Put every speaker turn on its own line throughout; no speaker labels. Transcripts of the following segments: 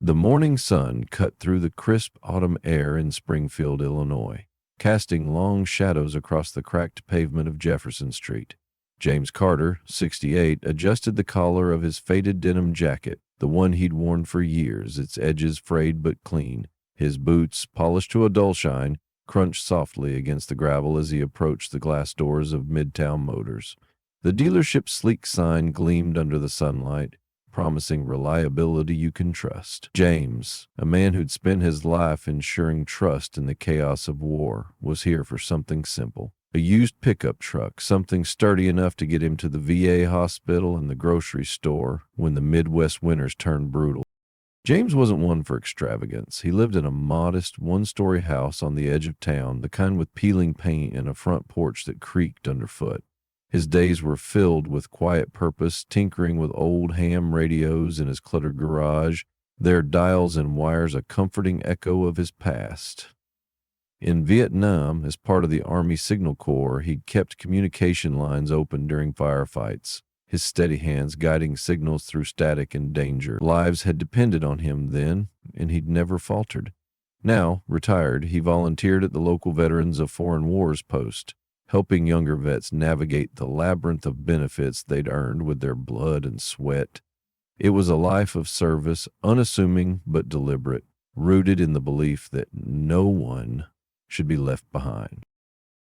The morning sun cut through the crisp autumn air in Springfield, Illinois, casting long shadows across the cracked pavement of Jefferson Street. James Carter, 68, adjusted the collar of his faded denim jacket, the one he'd worn for years, its edges frayed but clean. His boots, polished to a dull shine, crunched softly against the gravel as he approached the glass doors of Midtown Motors. The dealership's sleek sign gleamed under the sunlight, promising reliability you can trust. James, a man who'd spent his life ensuring trust in the chaos of war, was here for something simple. A used pickup truck, something sturdy enough to get him to the VA hospital and the grocery store when the Midwest winters turned brutal. James wasn't one for extravagance. He lived in a modest, one-story house on the edge of town, the kind with peeling paint and a front porch that creaked underfoot. His days were filled with quiet purpose, tinkering with old ham radios in his cluttered garage, their dials and wires a comforting echo of his past. In Vietnam, as part of the Army Signal Corps, he'd kept communication lines open during firefights, his steady hands guiding signals through static and danger. Lives had depended on him then, and he'd never faltered. Now, retired, he volunteered at the local Veterans of Foreign Wars post, helping younger vets navigate the labyrinth of benefits they'd earned with their blood and sweat. It was a life of service, unassuming but deliberate, rooted in the belief that no one should be left behind.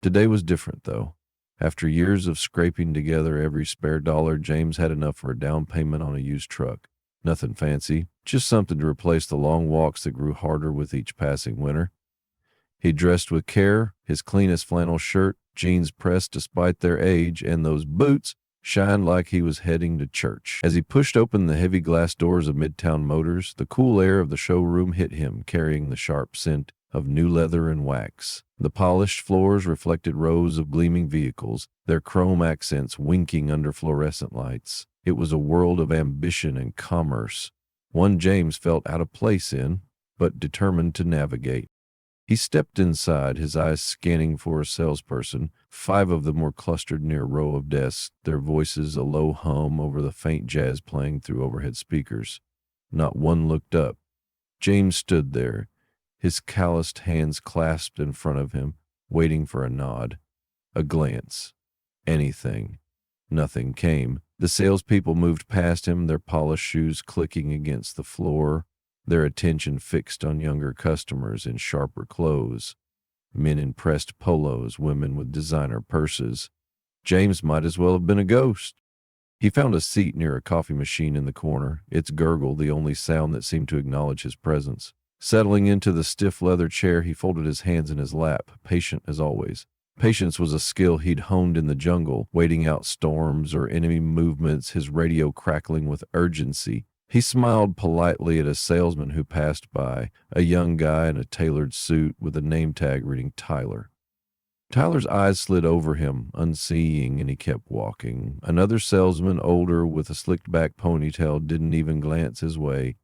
Today was different, though. After years of scraping together every spare dollar, James had enough for a down payment on a used truck. Nothing fancy, just something to replace the long walks that grew harder with each passing winter. He dressed with care, his cleanest flannel shirt, jeans pressed despite their age, and those boots shined like he was heading to church. As he pushed open the heavy glass doors of Midtown Motors, the cool air of the showroom hit him, carrying the sharp scent of new leather and wax. The polished floors reflected rows of gleaming vehicles, their chrome accents winking under fluorescent lights. It was a world of ambition and commerce, one James felt out of place in, but determined to navigate. He stepped inside, his eyes scanning for a salesperson. 5 of them were clustered near a row of desks, their voices a low hum over the faint jazz playing through overhead speakers. Not one looked up. James stood there, his calloused hands clasped in front of him, waiting for a nod, a glance, anything. Nothing came. The salespeople moved past him, their polished shoes clicking against the floor, their attention fixed on younger customers in sharper clothes, men in pressed polos, women with designer purses. James might as well have been a ghost. He found a seat near a coffee machine in the corner, its gurgle the only sound that seemed to acknowledge his presence. Settling into the stiff leather chair, he folded his hands in his lap, patient as always. Patience was a skill he'd honed in the jungle, waiting out storms or enemy movements, his radio crackling with urgency. He smiled politely at a salesman who passed by, a young guy in a tailored suit with a name tag reading Tyler. Tyler's eyes slid over him, unseeing, and he kept walking. Another salesman, older, with a slicked-back ponytail, didn't even glance his way.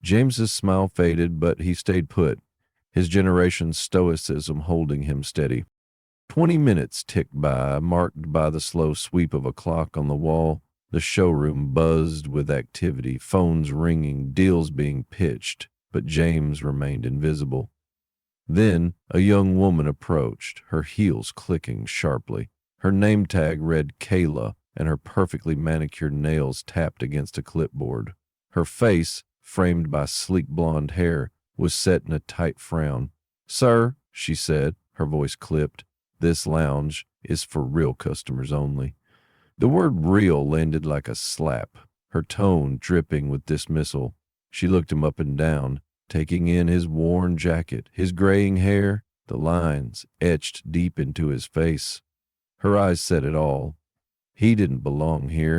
James's smile faded, but he stayed put, his generation's stoicism holding him steady. 20 minutes ticked by, marked by the slow sweep of a clock on the wall. The showroom buzzed with activity, phones ringing, deals being pitched, but James remained invisible. Then a young woman approached, her heels clicking sharply. Her name tag read Kayla, and her perfectly manicured nails tapped against a clipboard. Her face, framed by sleek blonde hair, was set in a tight frown. "Sir," she said, her voice clipped, "this lounge is for real customers only." The word real landed like a slap, her tone dripping with dismissal. She looked him up and down, taking in his worn jacket, his graying hair, the lines etched deep into his face. Her eyes said it all. He didn't belong here.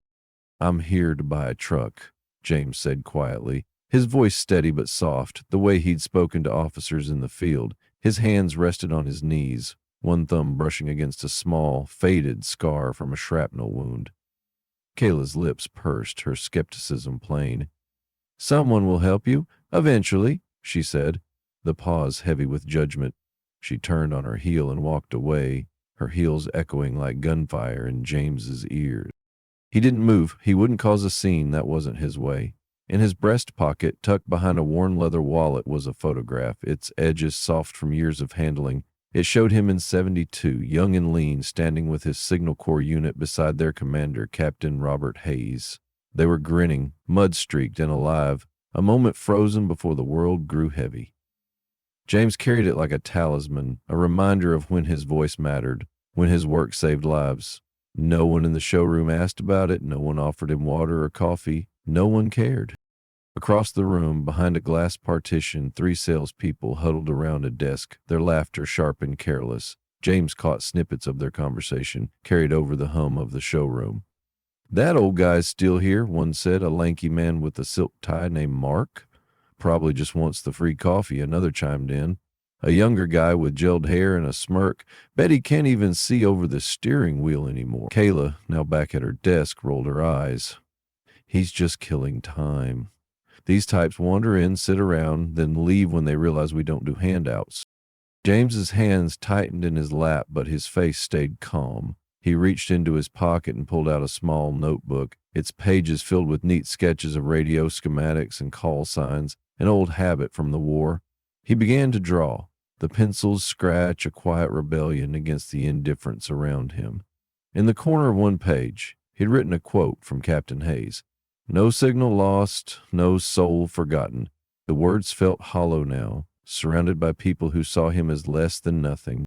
"I'm here to buy a truck," James said quietly, his voice steady but soft, the way he'd spoken to officers in the field. His hands rested on his knees, one thumb brushing against a small, faded scar from a shrapnel wound. Kayla's lips pursed, her skepticism plain. "Someone will help you, eventually," she said, the pause heavy with judgment. She turned on her heel and walked away, her heels echoing like gunfire in James's ears. He didn't move. He wouldn't cause a scene. That wasn't his way. In his breast pocket, tucked behind a worn leather wallet, was a photograph, its edges soft from years of handling. It showed him in 72, young and lean, standing with his Signal Corps unit beside their commander, Captain Robert Hayes. They were grinning, mud-streaked and alive, a moment frozen before the world grew heavy. James carried it like a talisman, a reminder of when his voice mattered, when his work saved lives. No one in the showroom asked about it, no one offered him water or coffee, no one cared. Across the room, behind a glass partition, 3 salespeople huddled around a desk, their laughter sharp and careless. James caught snippets of their conversation, carried over the hum of the showroom. "That old guy's still here," one said, a lanky man with a silk tie named Mark. "Probably just wants the free coffee," another chimed in. A younger guy with gelled hair and a smirk. "Bet he can't even see over the steering wheel anymore." Kayla, now back at her desk, rolled her eyes. "He's just killing time. These types wander in, sit around, then leave when they realize we don't do handouts." James's hands tightened in his lap, but his face stayed calm. He reached into his pocket and pulled out a small notebook, its pages filled with neat sketches of radio schematics and call signs, an old habit from the war. He began to draw. The pencil's scratch a quiet rebellion against the indifference around him. In the corner of one page, he'd written a quote from Captain Hayes. "No signal lost, no soul forgotten." The words felt hollow now, surrounded by people who saw him as less than nothing.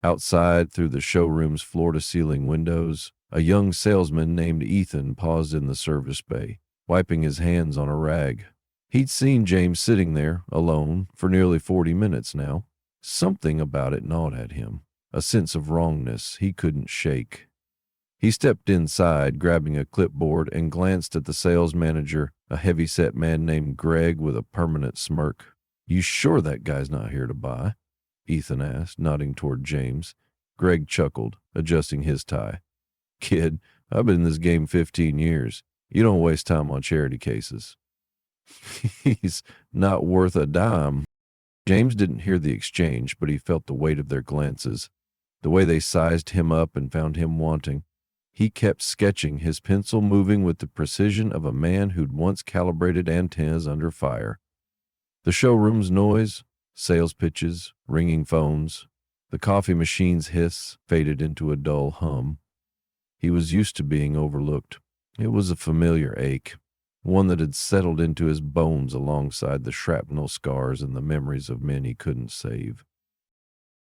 Outside, through the showroom's floor-to-ceiling windows, a young salesman named Ethan paused in the service bay, wiping his hands on a rag. He'd seen James sitting there, alone, for nearly 40 minutes now. Something about it gnawed at him, a sense of wrongness he couldn't shake. He stepped inside, grabbing a clipboard, and glanced at the sales manager, a heavy-set man named Greg with a permanent smirk. "You sure that guy's not here to buy?" Ethan asked, nodding toward James. Greg chuckled, adjusting his tie. "Kid, I've been in this game 15 years. You don't waste time on charity cases." "He's not worth a dime." James didn't hear the exchange, but he felt the weight of their glances, the way they sized him up and found him wanting. He kept sketching, his pencil moving with the precision of a man who'd once calibrated antennas under fire. The showroom's noise, sales pitches, ringing phones, the coffee machine's hiss faded into a dull hum. He was used to being overlooked. It was a familiar ache, one that had settled into his bones alongside the shrapnel scars and the memories of men he couldn't save.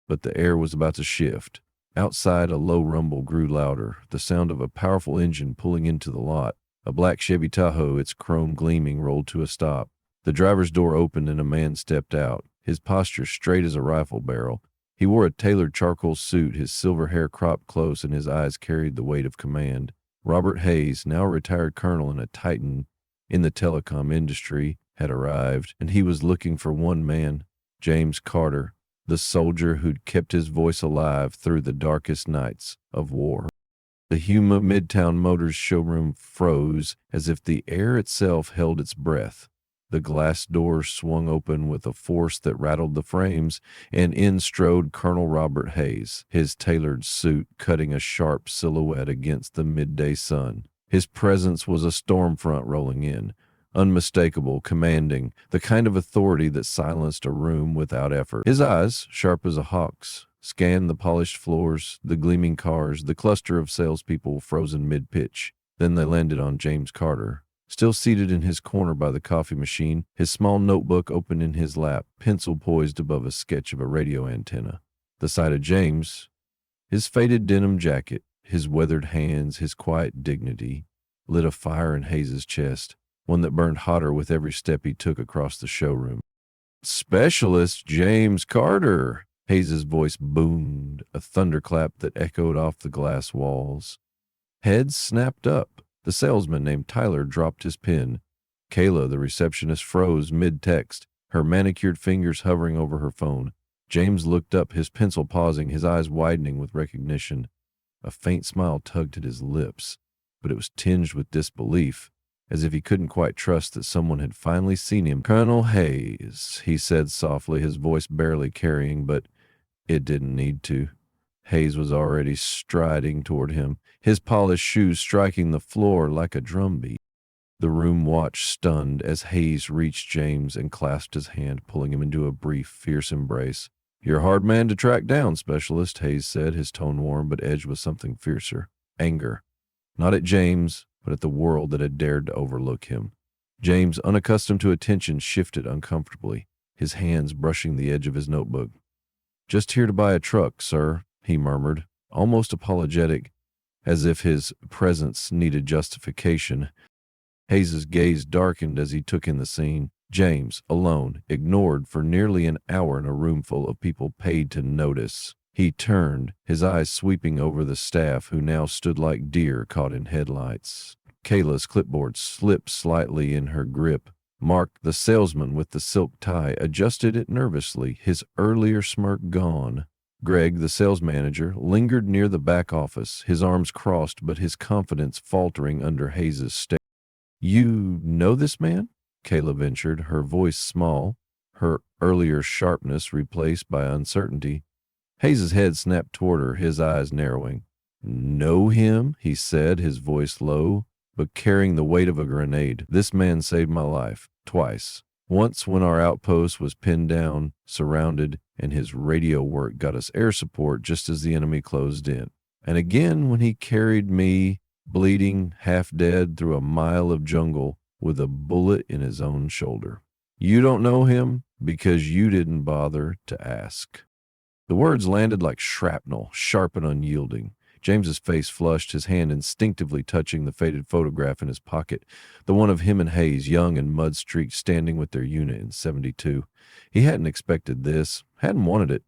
But the air was about to shift. Outside, a low rumble grew louder, the sound of a powerful engine pulling into the lot. A black Chevy Tahoe, its chrome gleaming, rolled to a stop. The driver's door opened and a man stepped out, his posture straight as a rifle barrel. He wore a tailored charcoal suit, his silver hair cropped close, and his eyes carried the weight of command. Robert Hayes, now a retired colonel and a titan in the telecom industry, had arrived, and he was looking for one man, James Carter, the soldier who'd kept his voice alive through the darkest nights of war. The humid Midtown Motors showroom froze as if the air itself held its breath. The glass doors swung open with a force that rattled the frames, and in strode Colonel Robert Hayes, his tailored suit cutting a sharp silhouette against the midday sun. His presence was a storm front rolling in, unmistakable, commanding, the kind of authority that silenced a room without effort. His eyes, sharp as a hawk's, scanned the polished floors, the gleaming cars, the cluster of salespeople frozen mid-pitch. Then they landed on James Carter, still seated in his corner by the coffee machine, his small notebook open in his lap, pencil poised above a sketch of a radio antenna. The sight of James, his faded denim jacket, his weathered hands, his quiet dignity, lit a fire in Hayes's chest, one that burned hotter with every step he took across the showroom. "Specialist James Carter," Hayes's voice boomed, a thunderclap that echoed off the glass walls. Heads snapped up. The salesman named Tyler dropped his pen. Kayla, the receptionist, froze mid-text, her manicured fingers hovering over her phone. James looked up, his pencil pausing, his eyes widening with recognition. A faint smile tugged at his lips, but it was tinged with disbelief, as if he couldn't quite trust that someone had finally seen him. "Colonel Hayes," he said softly, his voice barely carrying, but it didn't need to. Hayes was already striding toward him, his polished shoes striking the floor like a drumbeat. The room watched, stunned, as Hayes reached James and clasped his hand, pulling him into a brief, fierce embrace. "You're a hard man to track down, Specialist," Hayes said, his tone warm but edged with something fiercer. Anger. Not at James, but at the world that had dared to overlook him. James, unaccustomed to attention, shifted uncomfortably, his hands brushing the edge of his notebook. "Just here to buy a truck, sir," he murmured, almost apologetic, as if his presence needed justification. Hayes's gaze darkened as he took in the scene. James, alone, ignored for nearly an hour in a room full of people paid to notice. He turned, his eyes sweeping over the staff, who now stood like deer caught in headlights. Kayla's clipboard slipped slightly in her grip. Mark, the salesman with the silk tie, adjusted it nervously, his earlier smirk gone. Greg, the sales manager, lingered near the back office, his arms crossed but his confidence faltering under Hayes's stare. "You know this man?" Kayla ventured, her voice small, her earlier sharpness replaced by uncertainty. Hayes's head snapped toward her, his eyes narrowing. "Know him?" he said, his voice low, but carrying the weight of a grenade. "This man saved my life, twice. Once when our outpost was pinned down, surrounded, and his radio work got us air support just as the enemy closed in. And again when he carried me, bleeding, half dead, through a mile of jungle with a bullet in his own shoulder. You don't know him because you didn't bother to ask." The words landed like shrapnel, sharp and unyielding. James's face flushed, his hand instinctively touching the faded photograph in his pocket, the one of him and Hayes, young and mud-streaked, standing with their unit in 72. He hadn't expected this, hadn't wanted it.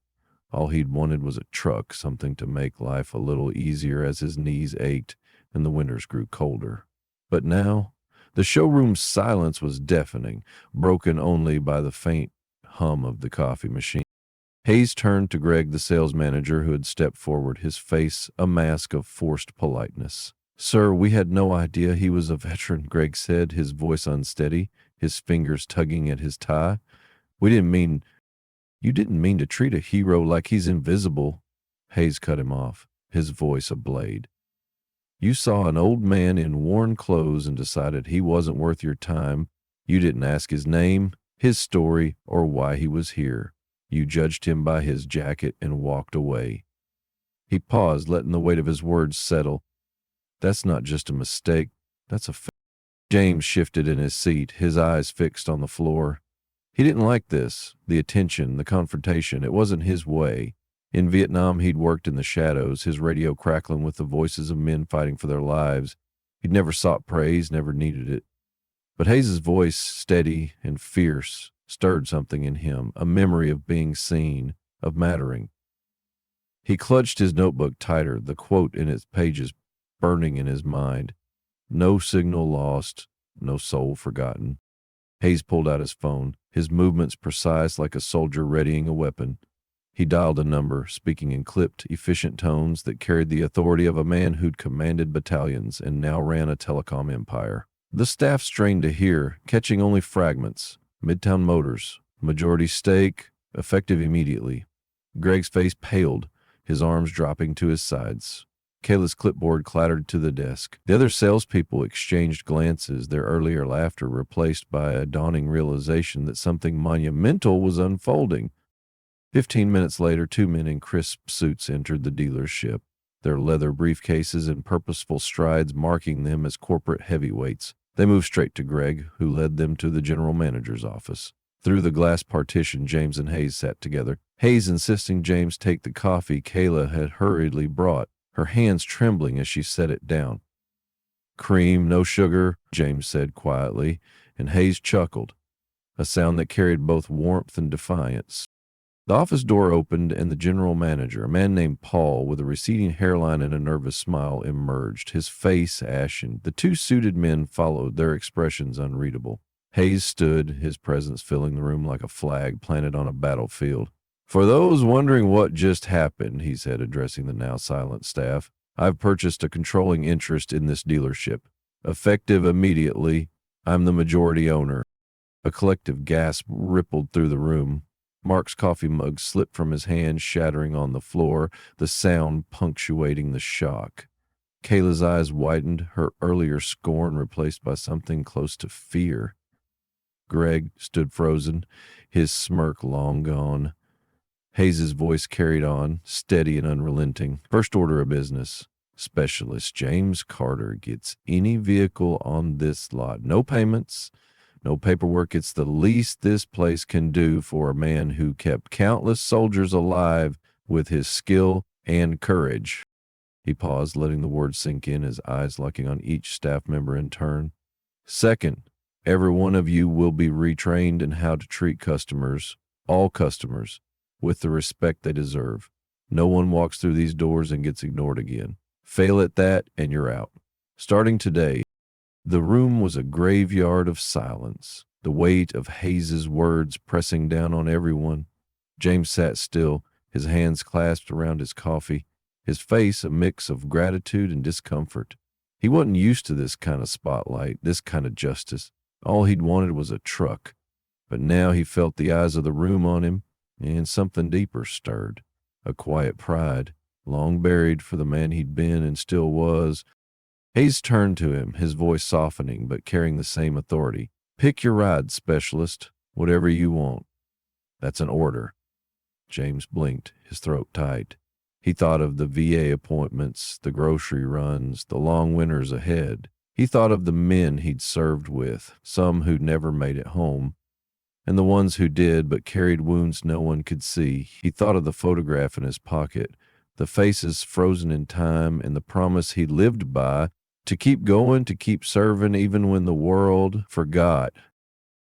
All he'd wanted was a truck, something to make life a little easier as his knees ached and the winters grew colder. But now, the showroom's silence was deafening, broken only by the faint hum of the coffee machine. Hayes turned to Greg, the sales manager, who had stepped forward, his face a mask of forced politeness. "Sir, we had no idea he was a veteran," Greg said, his voice unsteady, his fingers tugging at his tie. "You didn't mean to treat a hero like he's invisible." Hayes cut him off, his voice a blade. "You saw an old man in worn clothes and decided he wasn't worth your time. You didn't ask his name, his story, or why he was here. You judged him by his jacket and walked away." He paused, letting the weight of his words settle. "That's not just a mistake. That's a fact." James shifted in his seat, his eyes fixed on the floor. He didn't like this, the attention, the confrontation. It wasn't his way. In Vietnam, he'd worked in the shadows, his radio crackling with the voices of men fighting for their lives. He'd never sought praise, never needed it. But Hayes's voice, steady and fierce, stirred something in him, a memory of being seen, of mattering. He clutched his notebook tighter, the quote in its pages burning in his mind. No signal lost, no soul forgotten. Hayes pulled out his phone, his movements precise like a soldier readying a weapon. He dialed a number, speaking in clipped, efficient tones that carried the authority of a man who'd commanded battalions and now ran a telecom empire. The staff strained to hear, catching only fragments. Midtown Motors, majority stake, effective immediately. Greg's face paled, his arms dropping to his sides. Kayla's clipboard clattered to the desk. The other salespeople exchanged glances, their earlier laughter replaced by a dawning realization that something monumental was unfolding. 15 minutes later, 2 men in crisp suits entered the dealership, their leather briefcases and purposeful strides marking them as corporate heavyweights. They moved straight to Greg, who led them to the general manager's office. Through the glass partition, James and Hayes sat together, Hayes insisting James take the coffee Kayla had hurriedly brought, her hands trembling as she set it down. "Cream, no sugar," James said quietly, and Hayes chuckled, a sound that carried both warmth and defiance. The office door opened, and the general manager, a man named Paul with a receding hairline and a nervous smile, emerged, his face ashen. The two suited men followed, their expressions unreadable. Hayes stood, his presence filling the room like a flag planted on a battlefield. "For those wondering what just happened," he said, addressing the now silent staff, "I've purchased a controlling interest in this dealership. Effective immediately, I'm the majority owner." A collective gasp rippled through the room. Mark's coffee mug slipped from his hand, shattering on the floor, the sound punctuating the shock. Kayla's eyes widened, her earlier scorn replaced by something close to fear. Greg stood frozen, his smirk long gone. Hayes's voice carried on, steady and unrelenting. First order of business. Specialist James Carter gets any vehicle on this lot. No payments, no paperwork. It's the least this place can do for a man who kept countless soldiers alive with his skill and courage. He paused, letting the words sink in, his eyes locking on each staff member in turn. Second, every one of you will be retrained in how to treat customers, all customers, with the respect they deserve. No one walks through these doors and gets ignored again. Fail at that, and you're out. Starting today, the room was a graveyard of silence, the weight of Hayes's words pressing down on everyone. James sat still, his hands clasped around his coffee, his face a mix of gratitude and discomfort. He wasn't used to this kind of spotlight, this kind of justice. All he'd wanted was a truck. But now he felt the eyes of the room on him, and something deeper stirred. A quiet pride, long buried for the man he'd been and still was. Hayes turned to him, his voice softening but carrying the same authority. Pick your ride, specialist, whatever you want. That's an order. James blinked, his throat tight. He thought of the VA appointments, the grocery runs, the long winters ahead. He thought of the men he'd served with, some who'd never made it home, and the ones who did but carried wounds no one could see. He thought of the photograph in his pocket, the faces frozen in time, and the promise he lived by to keep going, to keep serving, even when the world forgot.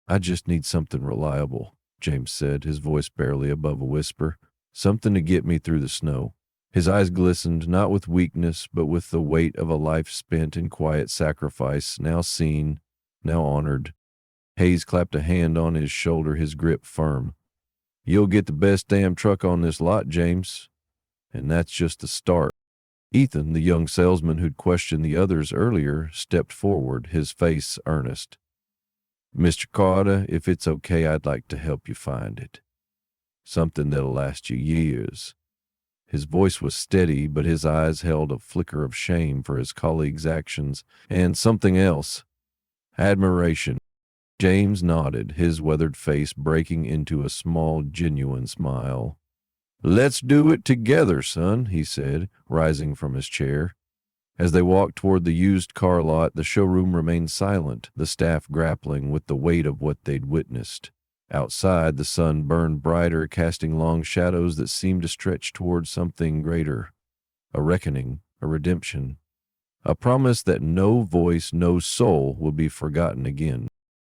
I just need something reliable, James said, his voice barely above a whisper. Something to get me through the snow. His eyes glistened, not with weakness, but with the weight of a life spent in quiet sacrifice, now seen, now honored. Hayes clapped a hand on his shoulder, his grip firm. You'll get the best damn truck on this lot, James. And that's just the start. Ethan, the young salesman who'd questioned the others earlier, stepped forward, his face earnest. Mr. Carter, if it's okay, I'd like to help you find it. Something that'll last you years. His voice was steady, but his eyes held a flicker of shame for his colleague's actions, and something else. Admiration. James nodded, his weathered face breaking into a small, genuine smile. Let's do it together, son, he said, rising from his chair. As they walked toward the used car lot, the showroom remained silent, the staff grappling with the weight of what they'd witnessed. Outside, the sun burned brighter, casting long shadows that seemed to stretch toward something greater. A reckoning, a redemption. A promise that no voice, no soul would be forgotten again.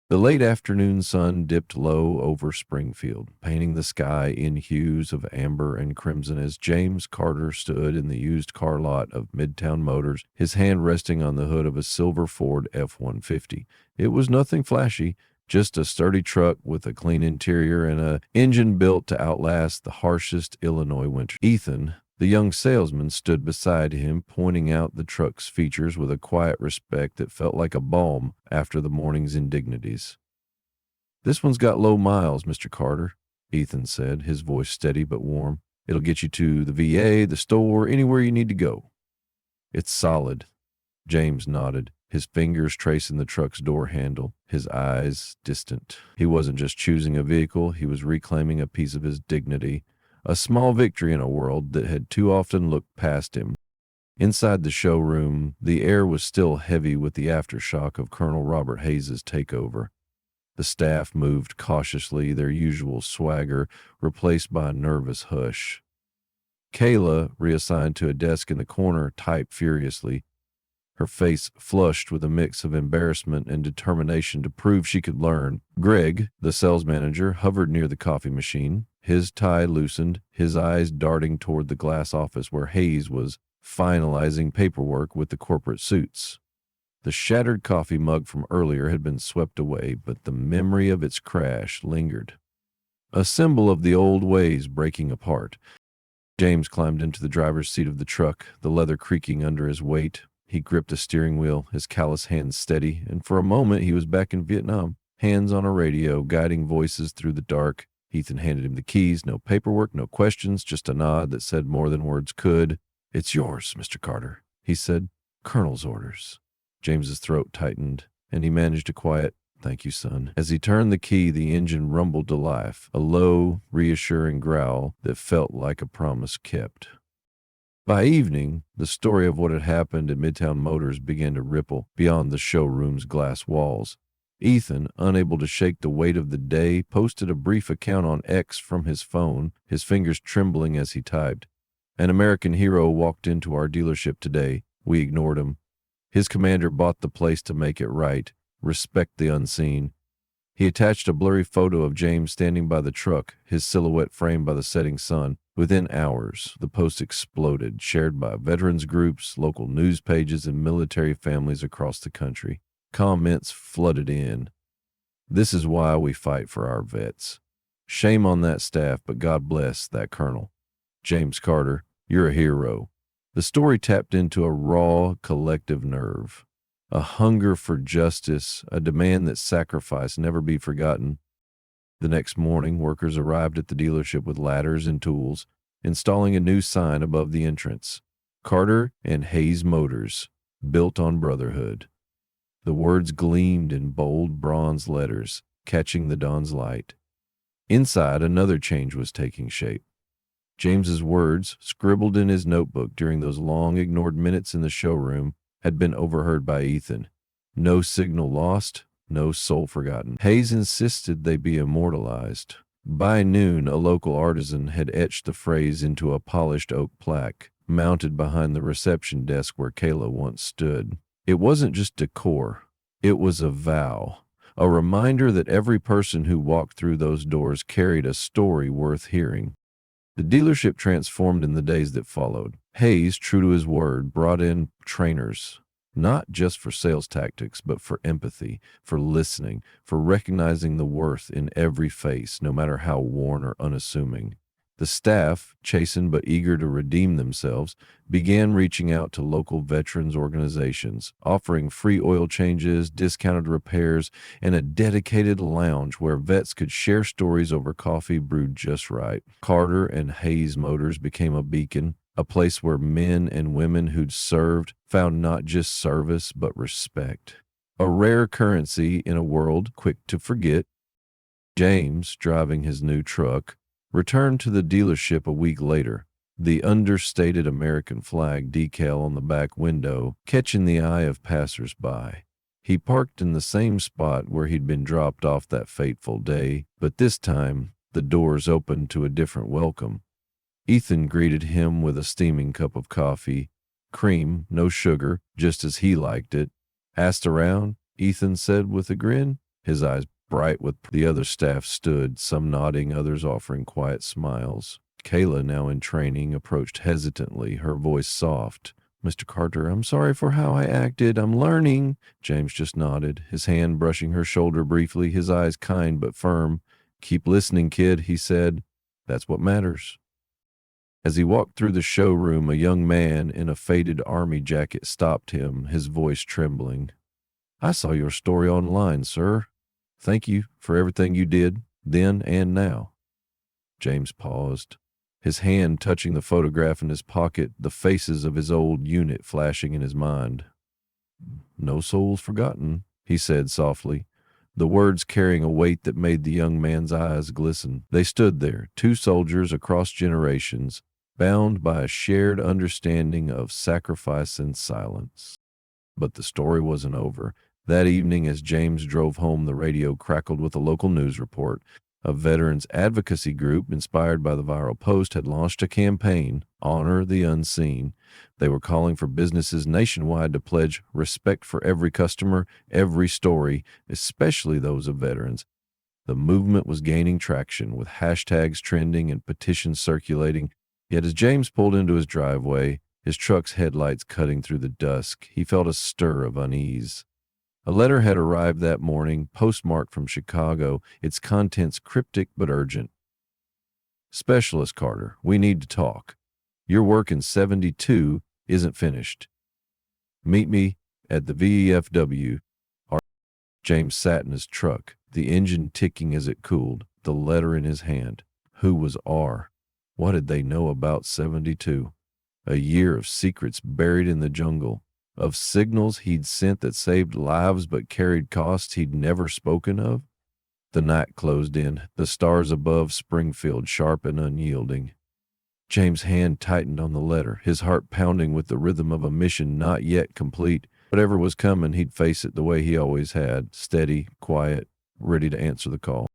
The late afternoon sun dipped low over Springfield, painting the sky in hues of amber and crimson as James Carter stood in the used car lot of Midtown Motors, his hand resting on the hood of a silver Ford F-150. It was nothing flashy, just a sturdy truck with a clean interior and an engine built to outlast the harshest Illinois winter. Ethan, the young salesman, stood beside him, pointing out the truck's features with a quiet respect that felt like a balm after the morning's indignities. This one's got low miles, Mr. Carter, Ethan said, his voice steady but warm. It'll get you to the VA, the store, anywhere you need to go. It's solid. James nodded, his fingers tracing the truck's door handle, his eyes distant. He wasn't just choosing a vehicle, he was reclaiming a piece of his dignity, a small victory in a world that had too often looked past him. Inside the showroom, the air was still heavy with the aftershock of Colonel Robert Hayes's takeover. The staff moved cautiously, their usual swagger replaced by a nervous hush. Kayla, reassigned to a desk in the corner, typed furiously, her face flushed with a mix of embarrassment and determination to prove she could learn. Greg, the sales manager, hovered near the coffee machine, his tie loosened, his eyes darting toward the glass office where Hayes was finalizing paperwork with the corporate suits. The shattered coffee mug from earlier had been swept away, but the memory of its crash lingered. A symbol of the old ways breaking apart. James climbed into the driver's seat of the truck, the leather creaking under his weight. He gripped the steering wheel, his callous hands steady, and for a moment he was back in Vietnam, hands on a radio, guiding voices through the dark. Ethan handed him the keys, no paperwork, no questions, just a nod that said more than words could. It's yours, Mr. Carter, he said. Colonel's orders. James's throat tightened, and he managed a quiet, "Thank you, son." As he turned the key, the engine rumbled to life, a low, reassuring growl that felt like a promise kept. By evening, the story of what had happened at Midtown Motors began to ripple beyond the showroom's glass walls. Ethan, unable to shake the weight of the day, posted a brief account on X from his phone, his fingers trembling as he typed. "An American hero walked into our dealership today. We ignored him. His commander bought the place to make it right. Respect the unseen." He attached a blurry photo of James standing by the truck, his silhouette framed by the setting sun. Within hours, the post exploded, shared by veterans groups, local news pages, and military families across the country. Comments flooded in. "This is why we fight for our vets. Shame on that staff, but God bless that colonel. James Carter, you're a hero." The story tapped into a raw, collective nerve. A hunger for justice, a demand that sacrifice never be forgotten. The next morning, workers arrived at the dealership with ladders and tools, installing a new sign above the entrance. "Carter and Hayes Motors, built on brotherhood." The words gleamed in bold bronze letters, catching the dawn's light. Inside, another change was taking shape. James's words, scribbled in his notebook during those long ignored minutes in the showroom, had been overheard by Ethan. No signal lost, no soul forgotten. Hayes insisted they be immortalized. By noon, a local artisan had etched the phrase into a polished oak plaque, mounted behind the reception desk where Kayla once stood. It wasn't just decor. It was a vow, a reminder that every person who walked through those doors carried a story worth hearing. The dealership transformed in the days that followed. Hayes, true to his word, brought in trainers, not just for sales tactics, but for empathy, for listening, for recognizing the worth in every face, no matter how worn or unassuming. The staff, chastened but eager to redeem themselves, began reaching out to local veterans organizations, offering free oil changes, discounted repairs, and a dedicated lounge where vets could share stories over coffee brewed just right. Carter and Hayes Motors became a beacon, a place where men and women who'd served found not just service but respect. A rare currency in a world quick to forget. James, driving his new truck, returned to the dealership a week later, the understated American flag decal on the back window catching the eye of passers-by. He parked in the same spot where he'd been dropped off that fateful day, but this time the doors opened to a different welcome. Ethan greeted him with a steaming cup of coffee, cream, no sugar, just as he liked it. "Asked around?" Ethan said with a grin, his eyes bright with the other staff stood, some nodding, others offering quiet smiles. Kayla, now in training, approached hesitantly, her voice soft. "Mr. Carter, I'm sorry for how I acted. I'm learning." James just nodded, his hand brushing her shoulder briefly, his eyes kind but firm. "Keep listening, kid," he said. "That's what matters." As he walked through the showroom, a young man in a faded army jacket stopped him, his voice trembling. "I saw your story online, sir. Thank you for everything you did, then and now." James paused, his hand touching the photograph in his pocket, the faces of his old unit flashing in his mind. "No souls forgotten," he said softly, the words carrying a weight that made the young man's eyes glisten. They stood there, two soldiers across generations, bound by a shared understanding of sacrifice and silence. But the story wasn't over. That evening, as James drove home, the radio crackled with a local news report. A veterans advocacy group inspired by the viral post had launched a campaign, Honor the Unseen. They were calling for businesses nationwide to pledge respect for every customer, every story, especially those of veterans. The movement was gaining traction, with hashtags trending and petitions circulating. Yet as James pulled into his driveway, his truck's headlights cutting through the dusk, he felt a stir of unease. A letter had arrived that morning, postmarked from Chicago, its contents cryptic but urgent. "Specialist Carter, we need to talk. Your work in 72 isn't finished. Meet me at the VEFW." James sat in his truck, the engine ticking as it cooled, the letter in his hand. Who was R? What did they know about 72? A year of secrets buried in the jungle, of signals he'd sent that saved lives but carried costs he'd never spoken of. The night closed in, the stars above Springfield sharp and unyielding. James' hand tightened on the letter, his heart pounding with the rhythm of a mission not yet complete. Whatever was coming, he'd face it the way he always had, steady, quiet, ready to answer the call.